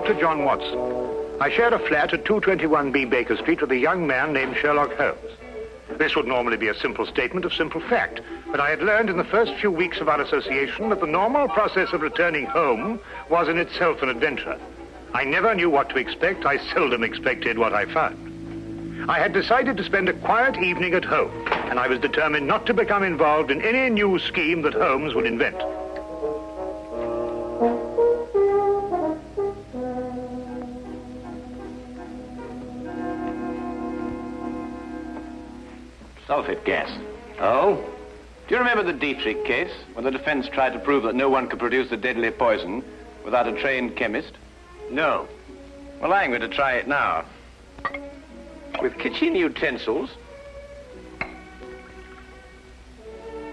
Dr. John Watson. I shared a flat at 221B Baker Street with a young man named Sherlock Holmes. This would normally be a simple statement of simple fact, but I had learned in the first few weeks of our association that the normal process of returning home was in itself an adventure. I never knew what to expect. I seldom expected what I found. I had decided to spend a quiet evening at home, and I was determined not to become involved in any new scheme that Holmes would invent. Sulfate gas. Oh? Do you remember the Dietrich case, when the defense tried to prove that no one could produce the deadly poison without a trained chemist? No. Well, I'm going to try it now. With kitchen utensils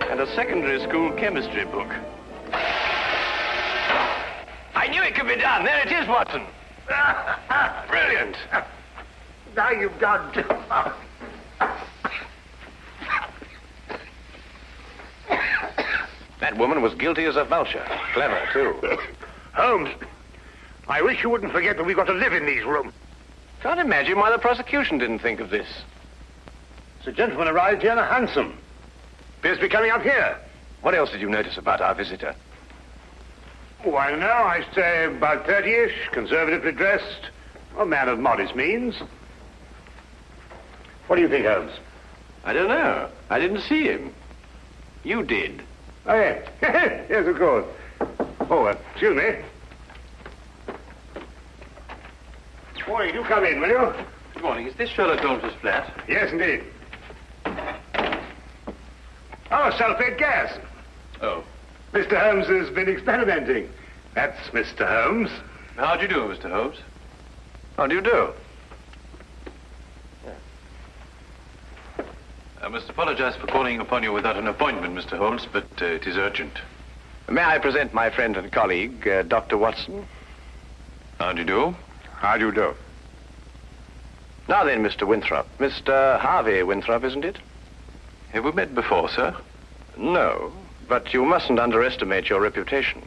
and a secondary school chemistry book. I knew it could be done. There it is, Watson. Brilliant. Now you've done. That woman was guilty as a vulture. Clever, too. Holmes, I wish you wouldn't forget that we've got to live in these rooms. Can't imagine why the prosecution didn't think of this. The gentleman arrived here in a hansom. Appears to be coming up here. What else did you notice about our visitor? Oh, I don't know. I'd say about 30-ish, conservatively dressed. A man of modest means. What do you think, Holmes? I don't know. I didn't see him. You did. Oh, yes. Yes, of course. Oh, excuse me. Morning, do come in, will you? Good morning. Is this Sherlock Holmes' flat? Yes, indeed. Oh, sulfate gas. Oh. Mr. Holmes has been experimenting. That's Mr. Holmes. How do you do, Mr. Holmes? How do you do? I must apologize for calling upon you without an appointment, Mr. Holmes, but it is urgent. May I present my friend and colleague, Dr. Watson? How do you do? How do you do? Now then, Mr. Winthrop. Mr. Harvey Winthrop, isn't it? Have we met before, sir? No, but you mustn't underestimate your reputation.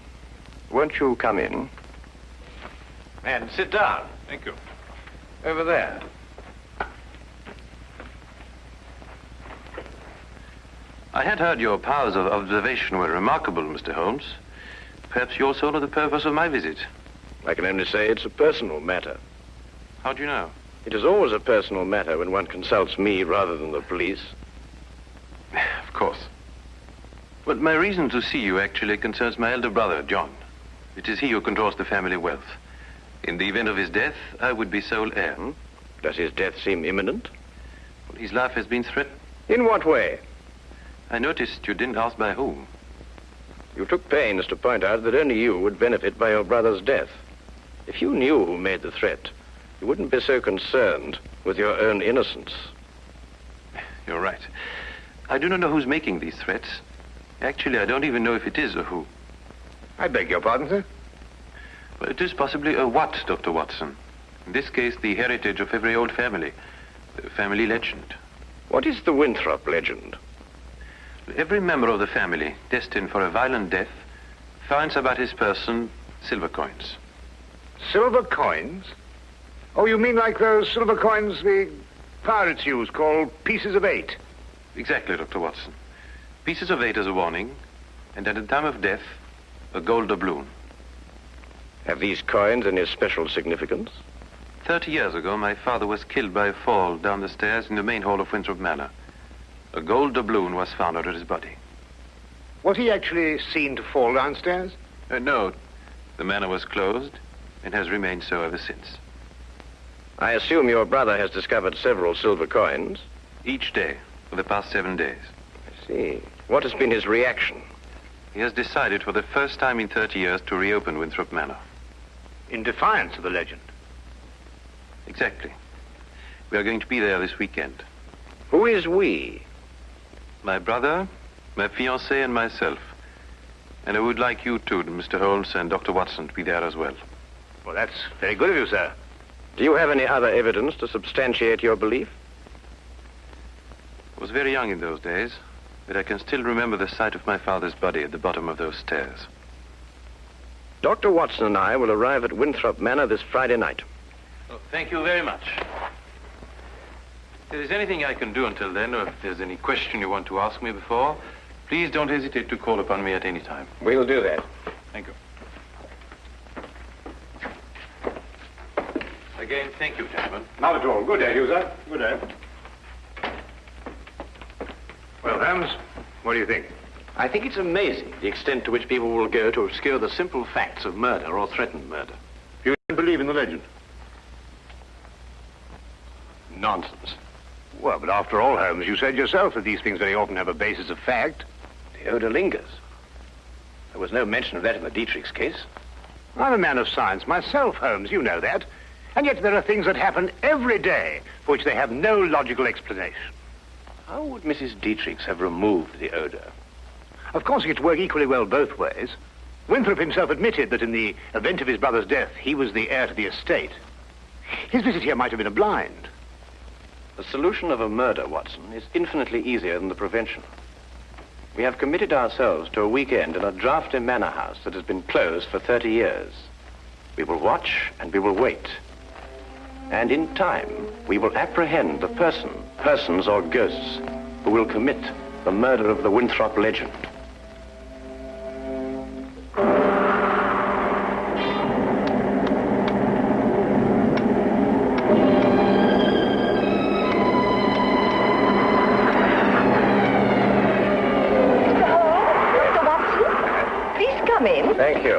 Won't you come in? And sit down. Thank you. Over there. I had heard your powers of observation were remarkable, Mr. Holmes. Perhaps you also know the purpose of my visit. I can only say it's a personal matter. How do you know? It is always a personal matter when one consults me rather than the police. Of course. But my reason to see you actually concerns my elder brother, John. It is he who controls the family wealth. In the event of his death, I would be sole heir. Does his death seem imminent? Well, his life has been threatened. In what way? I noticed you didn't ask by whom. You took pains to point out that only you would benefit by your brother's death. If you knew who made the threat, you wouldn't be so concerned with your own innocence. You're right. I do not know who's making these threats. Actually, I don't even know if it is a who. I beg your pardon, sir? But it is possibly a what, Dr. Watson. In this case, the heritage of every old family. The family legend. What is the Winthrop legend? Every member of the family destined for a violent death finds about his person silver coins. Silver coins? Oh, you mean like those silver coins the pirates use, called pieces of 8? Exactly, Dr. Watson. Pieces of 8 as a warning, and at the time of death, a gold doubloon. Have these coins any special significance? 30 years ago, my father was killed by a fall down the stairs in the main hall of Winthrop Manor. A gold doubloon was found under his body. Was he actually seen to fall downstairs? No. The manor was closed and has remained so ever since. I assume your brother has discovered several silver coins. Each day for the past 7 days. I see. What has been his reaction? He has decided for the first time in 30 years to reopen Winthrop Manor. In defiance of the legend. Exactly. We are going to be there this weekend. Who is we? My brother, my fiancée, and myself. And I would like you two, Mr. Holmes and Dr. Watson, to be there as well. Well, that's very good of you, sir. Do you have any other evidence to substantiate your belief? I was very young in those days, but I can still remember the sight of my father's body at the bottom of those stairs. Dr. Watson and I will arrive at Winthrop Manor this Friday night. Oh, thank you very much. If there is anything I can do until then, or if there's any question you want to ask me before, please don't hesitate to call upon me at any time. We'll do that. Thank you. Again, thank you, gentlemen. Not at all. Good day, to you, sir. Good day. Well, Holmes, what do you think? I think it's amazing the extent to which people will go to obscure the simple facts of murder or threatened murder. You don't believe in the legend? Nonsense. Well, but after all, Holmes, you said yourself that these things very often have a basis of fact. The odor lingers. There was no mention of that in the Dietrich's case. I'm a man of science myself, Holmes, you know that. And yet there are things that happen every day for which they have no logical explanation. How would Mrs. Dietrich's have removed the odor? Of course, it could work equally well both ways. Winthrop himself admitted that in the event of his brother's death, he was the heir to the estate. His visit here might have been a blind. The solution of a murder, Watson, is infinitely easier than the prevention. We have committed ourselves to a weekend in a drafty manor house that has been closed for 30 years. We will watch and we will wait. And in time, we will apprehend the persons or ghosts, who will commit the murder of the Winthrop legend. Thank you.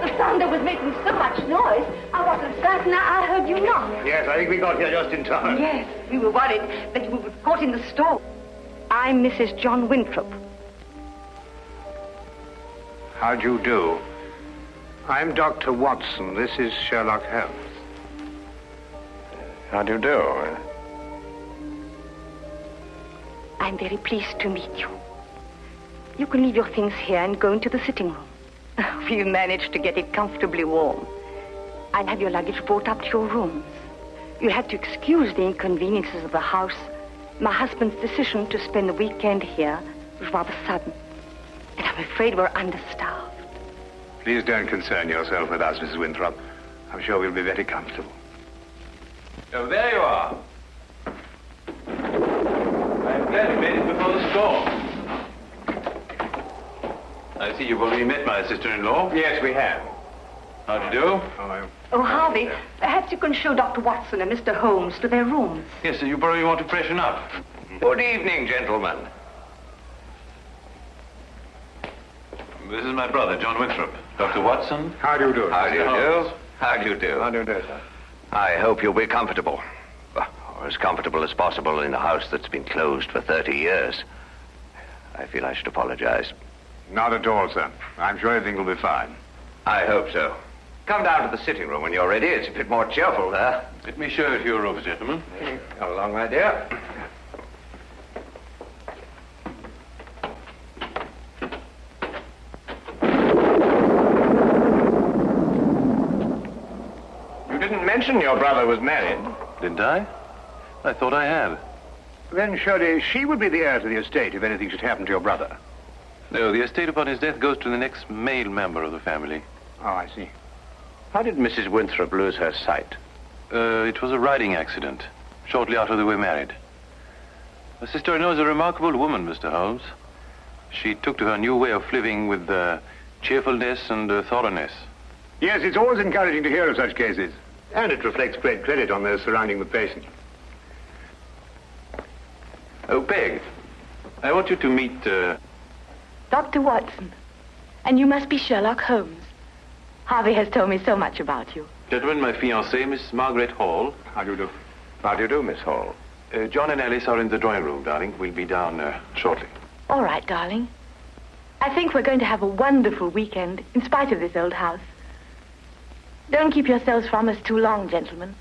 The thunder was making so much noise, I wasn't certain I heard you knock. Yes, I think we got here just in time. Yes, we were worried that you were caught in the storm. I'm Mrs. John Winthrop. How do you do? I'm Dr. Watson. This is Sherlock Holmes. How do you do? I'm very pleased to meet you. You can leave your things here and go into the sitting room. We've managed to get it comfortably warm. I'll have your luggage brought up to your rooms. You'll have to excuse the inconveniences of the house. My husband's decision to spend the weekend here was rather sudden. And I'm afraid we're understaffed. Please don't concern yourself with us, Mrs. Winthrop. I'm sure we'll be very comfortable. Oh, there you are. I'm glad you made it before the storm. I see you've already met my sister-in-law. Yes, we have. How do you do? Oh, Harvey, perhaps you can show Dr. Watson and Mr. Holmes to their rooms. Yes, sir, you probably want to freshen up. Good evening, gentlemen. This is my brother, John Winthrop. Dr. Watson. How do you do? How do you Mr. do? Holmes. How do you do? How do you do, sir? I hope you'll be comfortable. Or as comfortable as possible in a house that's been closed for 30 years. I feel I should apologize. Not at all, sir. I'm sure everything will be fine. I hope so. Come down to the sitting room when you're ready. It's a bit more cheerful there. Let me show you to your rooms, gentlemen. Come along, my dear. You didn't mention your brother was married. Didn't I? I thought I had. Then surely she would be the heir to the estate if anything should happen to your brother. No, the estate upon his death goes to the next male member of the family. Oh, I see. How did Mrs. Winthrop lose her sight? It was a riding accident, shortly after they were married. My sister-in-law is a remarkable woman, Mr. Holmes. She took to her new way of living with cheerfulness and thoroughness. Yes, it's always encouraging to hear of such cases. And it reflects great credit on those surrounding the patient. Oh, Peg, I want you to meet, Dr. Watson. And you must be Sherlock Holmes. Harvey has told me so much about you. gentlemen, my fiancée, Miss Margaret Hall. How do you do? How do you do, Miss Hall? John and Alice are in the drawing room, darling. We'll be down shortly. All right, darling. I think we're going to have a wonderful weekend, in spite of this old house. Don't keep yourselves from us too long, gentlemen.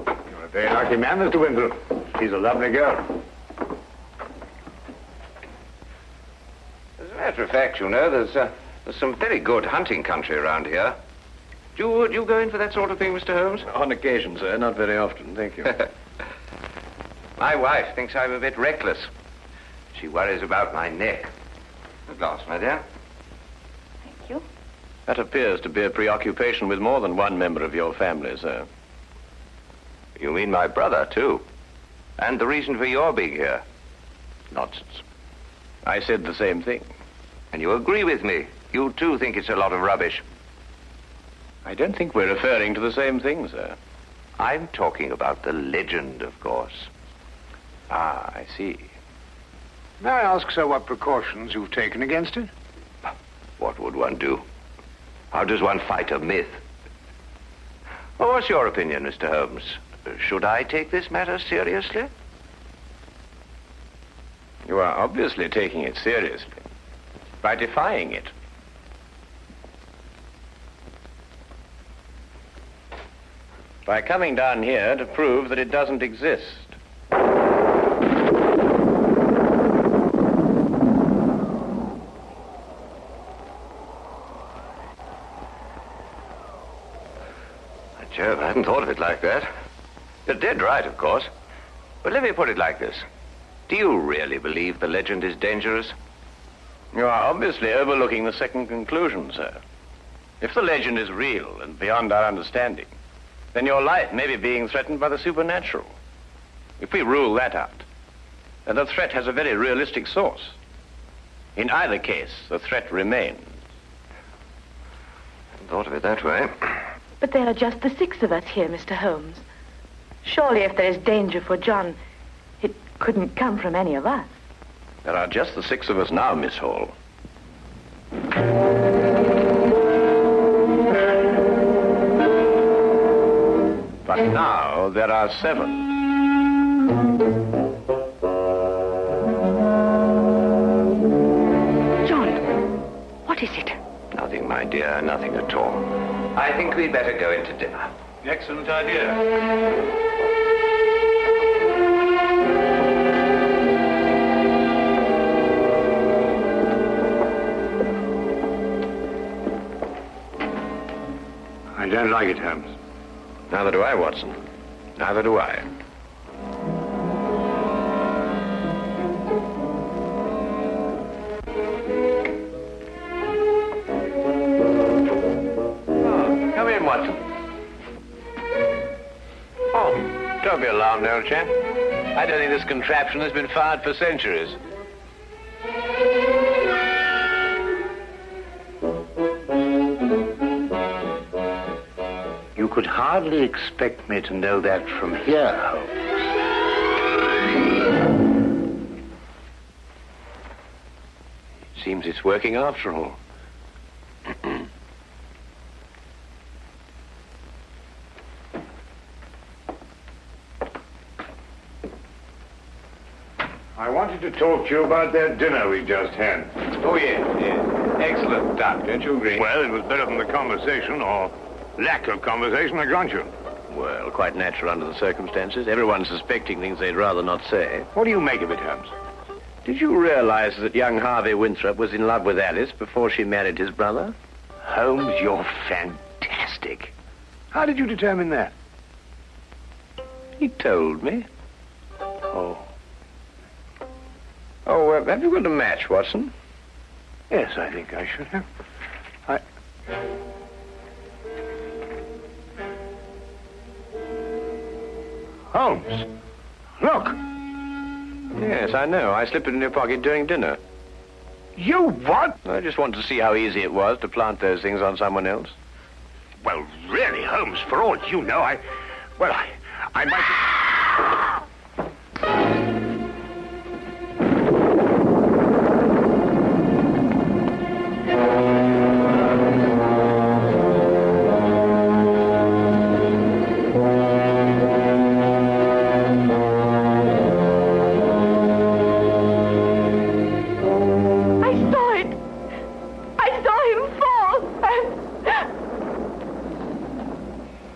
You're a very lucky man, Mr. Winthrop. She's a lovely girl. As a matter of fact, you know, there's some very good hunting country around here. Do you go in for that sort of thing, Mr. Holmes? On occasion, sir. Not very often, thank you. My wife thinks I'm a bit reckless. She worries about my neck. A glass, my dear. Thank you. That appears to be a preoccupation with more than one member of your family, sir. You mean my brother, too? And the reason for your being here? Nonsense. I said the same thing. And you agree with me? You, too, think it's a lot of rubbish? I don't think we're referring to the same thing, sir. I'm talking about the legend, of course. Ah, I see. May I ask, sir, what precautions you've taken against it? What would one do? How does one fight a myth? Well, what's your opinion, Mr. Holmes? Should I take this matter seriously? You are obviously taking it seriously by defying it. By coming down here to prove that it doesn't exist. Jove, I hadn't thought of it like that. You're dead right, of course. But let me put it like this. Do you really believe the legend is dangerous? You are obviously overlooking the second conclusion, sir. If the legend is real and beyond our understanding, then your life may be being threatened by the supernatural. If we rule that out, then the threat has a very realistic source. In either case, the threat remains. I hadn't thought of it that way. But there are just the 6 of us here, Mr. Holmes. Surely if there is danger for John, it couldn't come from any of us. There are just the 6 of us now, Miss Hall. But now there are 7. John, what is it? Nothing, my dear, nothing at all. I think we'd better go into dinner. Excellent idea. I don't like it, Holmes. Neither do I, Watson. Neither do I. Oh, come in, Watson. Oh, don't be alarmed, old chap. I don't think this contraption has been fired for centuries. You could hardly expect me to know that from here, Holmes. Seems it's working after all. I wanted to talk to you about that dinner we just had. Oh, yes, yes. Excellent, Doc. Don't you agree? Well, it was better than the conversation, or lack of conversation, I grant you. Well, quite natural under the circumstances. Everyone's suspecting things they'd rather not say. What do you make of it, Holmes? Did you realize that young Harvey Winthrop was in love with Alice before she married his brother? Holmes, you're fantastic. How did you determine that? He told me. Oh. Oh, have you got a match, Watson? Yes, I think I should have. Holmes, look. Yes, I know. I slipped it in your pocket during dinner. You what? I just wanted to see how easy it was to plant those things on someone else. Well, really, Holmes, for all you know, I might...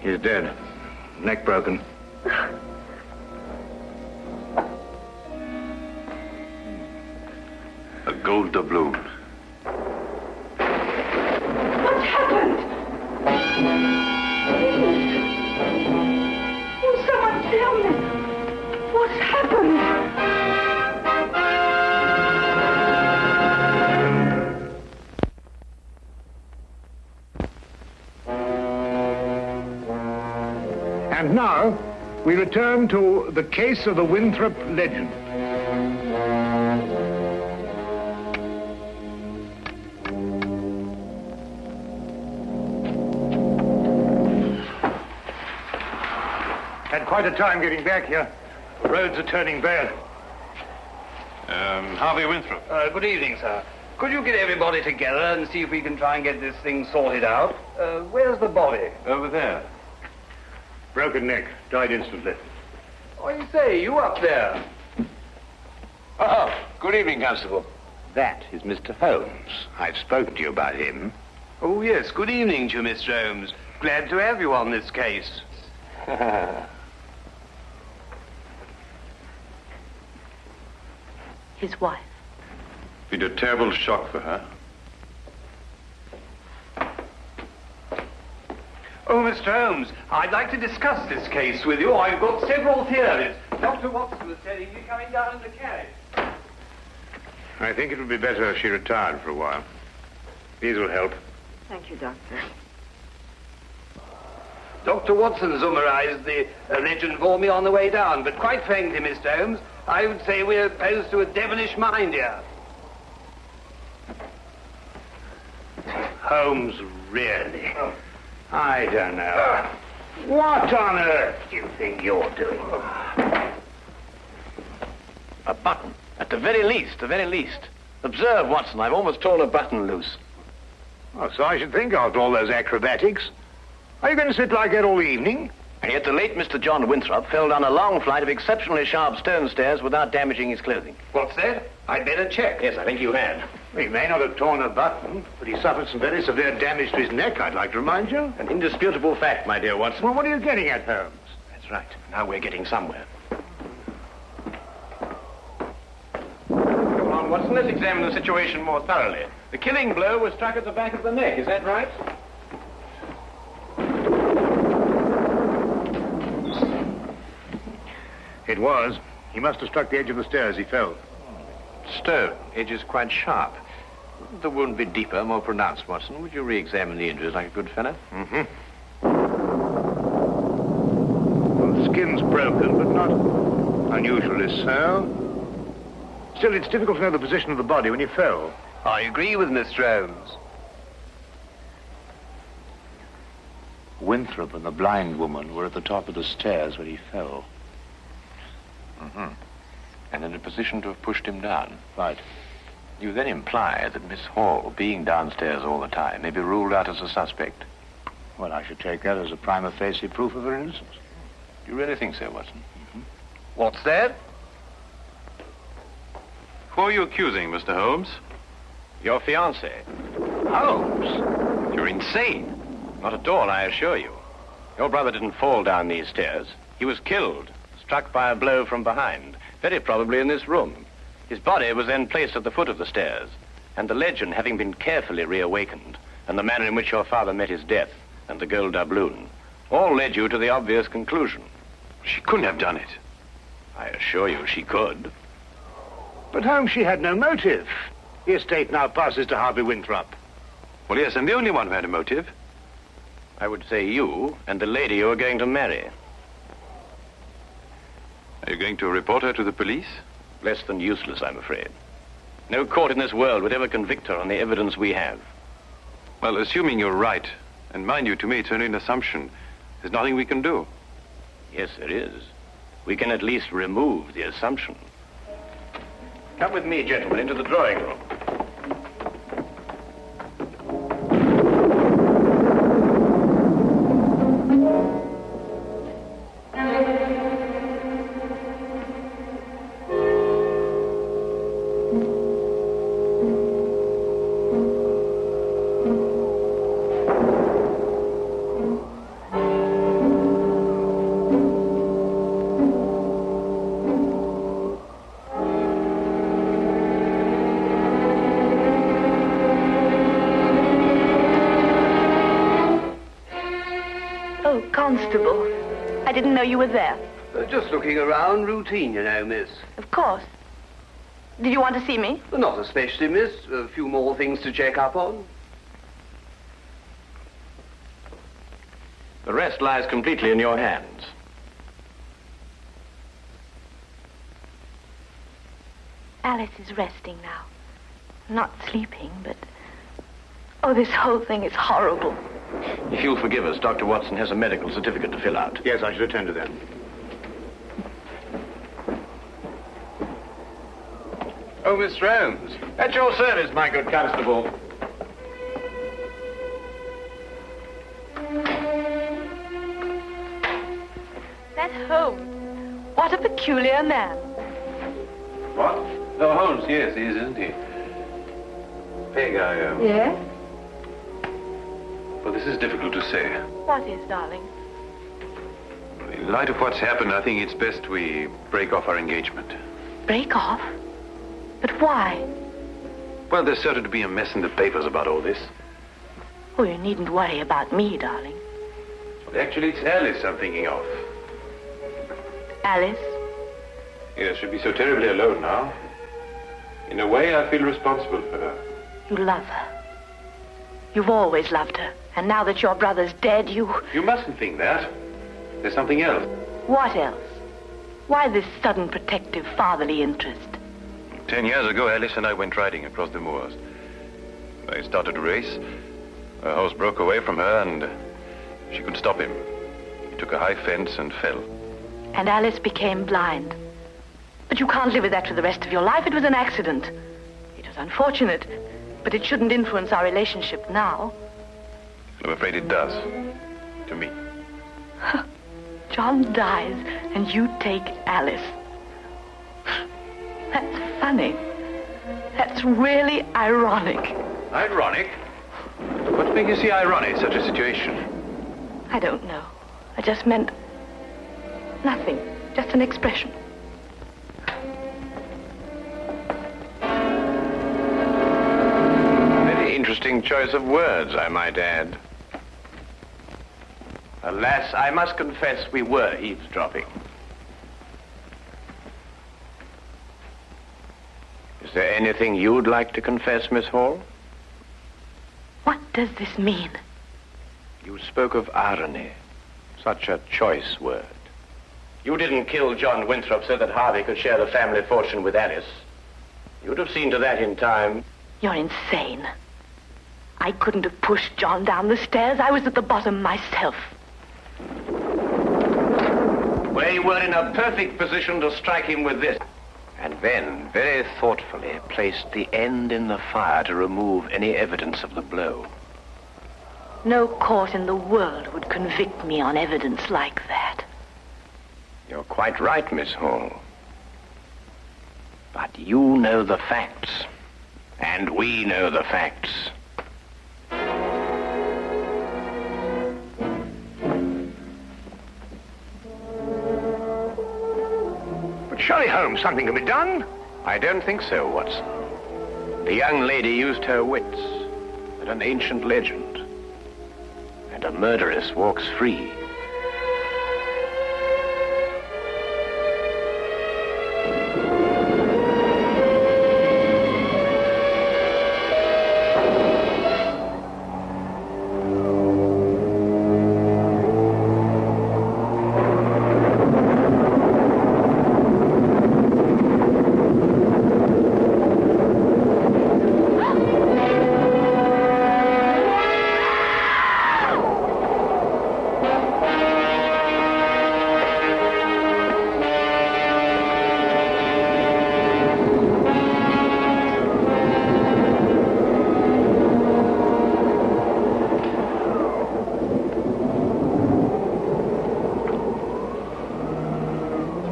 He's dead. Neck broken. A gold doubloon. What's happened? Please. Oh, someone tell me. What's happened? happened? And now, we return to the case of the Winthrop legend. Had quite a time getting back here. The roads are turning bad. Harvey Winthrop. Good evening, sir. Could you get everybody together and see if we can try and get this thing sorted out? Where's the body? Over there. Broken neck. Died instantly. Oh, you say, you up there? Oh, good evening, Constable. That is Mr. Holmes. I've spoken to you about him. Oh, yes. Good evening to you, Mr. Holmes. Glad to have you on this case. His wife. Been a terrible shock for her. Oh, Mr. Holmes, I'd like to discuss this case with you. I've got several theories. Dr. Watson was telling me coming down in the carriage. I think it would be better if she retired for a while. These will help. Thank you, Doctor. Dr. Watson summarized the legend for me on the way down, but quite frankly, Mr. Holmes, I would say we're opposed to a devilish mind here. Holmes, really? I don't know. What on earth do you think you're doing? A button. At the very least, the very least. Observe, Watson, I've almost torn a button loose. Oh, so I should think after all those acrobatics. Are you going to sit like that all evening? And yet the late Mr. John Winthrop fell down a long flight of exceptionally sharp stone stairs without damaging his clothing. What's that? I'd better check. Yes, I think you had. He may not have torn a button, but he suffered some very severe damage to his neck, I'd like to remind you. An indisputable fact, my dear Watson. Well, what are you getting at, Holmes? That's right. Now we're getting somewhere. Come on, Watson, let's examine the situation more thoroughly. The killing blow was struck at the back of the neck, is that right? It was. He must have struck the edge of the stairs. He fell. Stone. Edge is quite sharp. Wouldn't the wound be deeper, more pronounced, Watson? Would you re-examine the injuries like a good fellow? Mm-hmm. Well, the skin's broken, but not unusually so. Still, it's difficult to know the position of the body when he fell. I agree with Mr. Holmes. Winthrop and the blind woman were at the top of the stairs when he fell. Mm-hmm. And in a position to have pushed him down. Right. You then imply that Miss Hall, being downstairs all the time, may be ruled out as a suspect. Well, I should take that as a prima facie proof of her innocence. Do you really think so, Watson? Mm-hmm. What's that? Who are you accusing, Mr. Holmes? Your fiancé. Holmes? You're insane. Not at all, I assure you. Your brother didn't fall down these stairs. He was killed, struck by a blow from behind, very probably in this room. His body was then placed at the foot of the stairs, and the legend having been carefully reawakened, and the manner in which your father met his death, and the gold doubloon, all led you to the obvious conclusion. She couldn't have done it. I assure you she could. But Holmes, she had no motive. The estate now passes to Harvey Winthrop. Well, yes, I'm the only one who had a motive. I would say you and the lady you are going to marry. Are you going to report her to the police? Less than useless, I'm afraid. No court in this world would ever convict her on the evidence we have. Well, assuming you're right, and mind you, to me, it's only an assumption, there's nothing we can do. Yes, there is. We can at least remove the assumption. Come with me, gentlemen, into the drawing room. Constable, I didn't know you were there. Just looking around, routine, you know, miss. Of course. Did you want to see me? Not especially, miss. A few more things to check up on. The rest lies completely in your hands. Alice is resting now. Not sleeping, but... Oh, this whole thing is horrible. If you'll forgive us, Dr. Watson has a medical certificate to fill out. Yes, I should attend to that. Oh, Mr. Holmes. At your service, my good constable. That Holmes. What a peculiar man. What? Oh, Holmes, yes, he is, isn't he? Peg, Yes? Well, this is difficult to say. What is, darling? In light of what's happened, I think it's best we break off our engagement. Break off? But why? Well, there's certain to be a mess in the papers about all this. Oh, you needn't worry about me, darling. Well, actually, it's Alice I'm thinking of. Alice? Yes, she'll be so terribly alone now. In a way, I feel responsible for her. You love her. You've always loved her. And now that your brother's dead, you... You mustn't think that. There's something else. What else? Why this sudden protective fatherly interest? 10 years ago, Alice and I went riding across the moors. I started a race. Her horse broke away from her and she couldn't stop him. He took a high fence and fell. And Alice became blind. But you can't live with that for the rest of your life. It was an accident. It was unfortunate, but it shouldn't influence our relationship now. I'm afraid it does. To me. John dies and you take Alice. That's funny. That's really ironic. Ironic? What makes you see ironic, such a situation? I don't know. I just meant nothing. Just an expression. Very interesting choice of words, I might add. Alas, I must confess we were eavesdropping. Is there anything you'd like to confess, Miss Hall? What does this mean? You spoke of irony. Such a choice word. You didn't kill John Winthrop so that Harvey could share the family fortune with Alice. You'd have seen to that in time. You're insane. I couldn't have pushed John down the stairs. I was at the bottom myself. Well, you were in a perfect position to strike him with this. And then, very thoughtfully, placed the end in the fire to remove any evidence of the blow. No court in the world would convict me on evidence like that. You're quite right, Miss Hall. But you know the facts. And we know the facts. But surely, Holmes, something can be done. I don't think so, Watson. The young lady used her wits and an ancient legend. And a murderess walks free.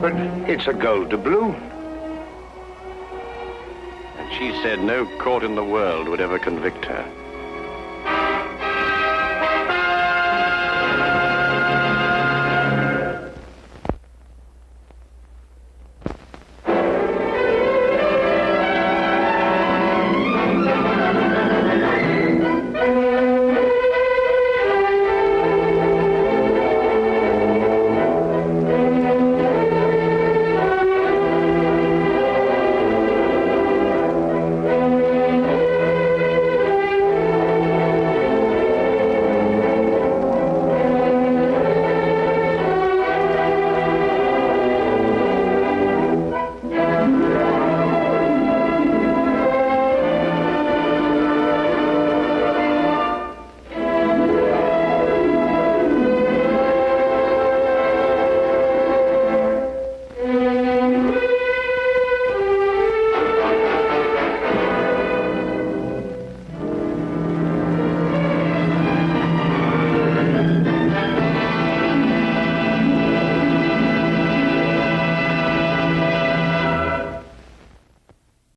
But it's a gold doubloon. And she said no court in the world would ever convict her.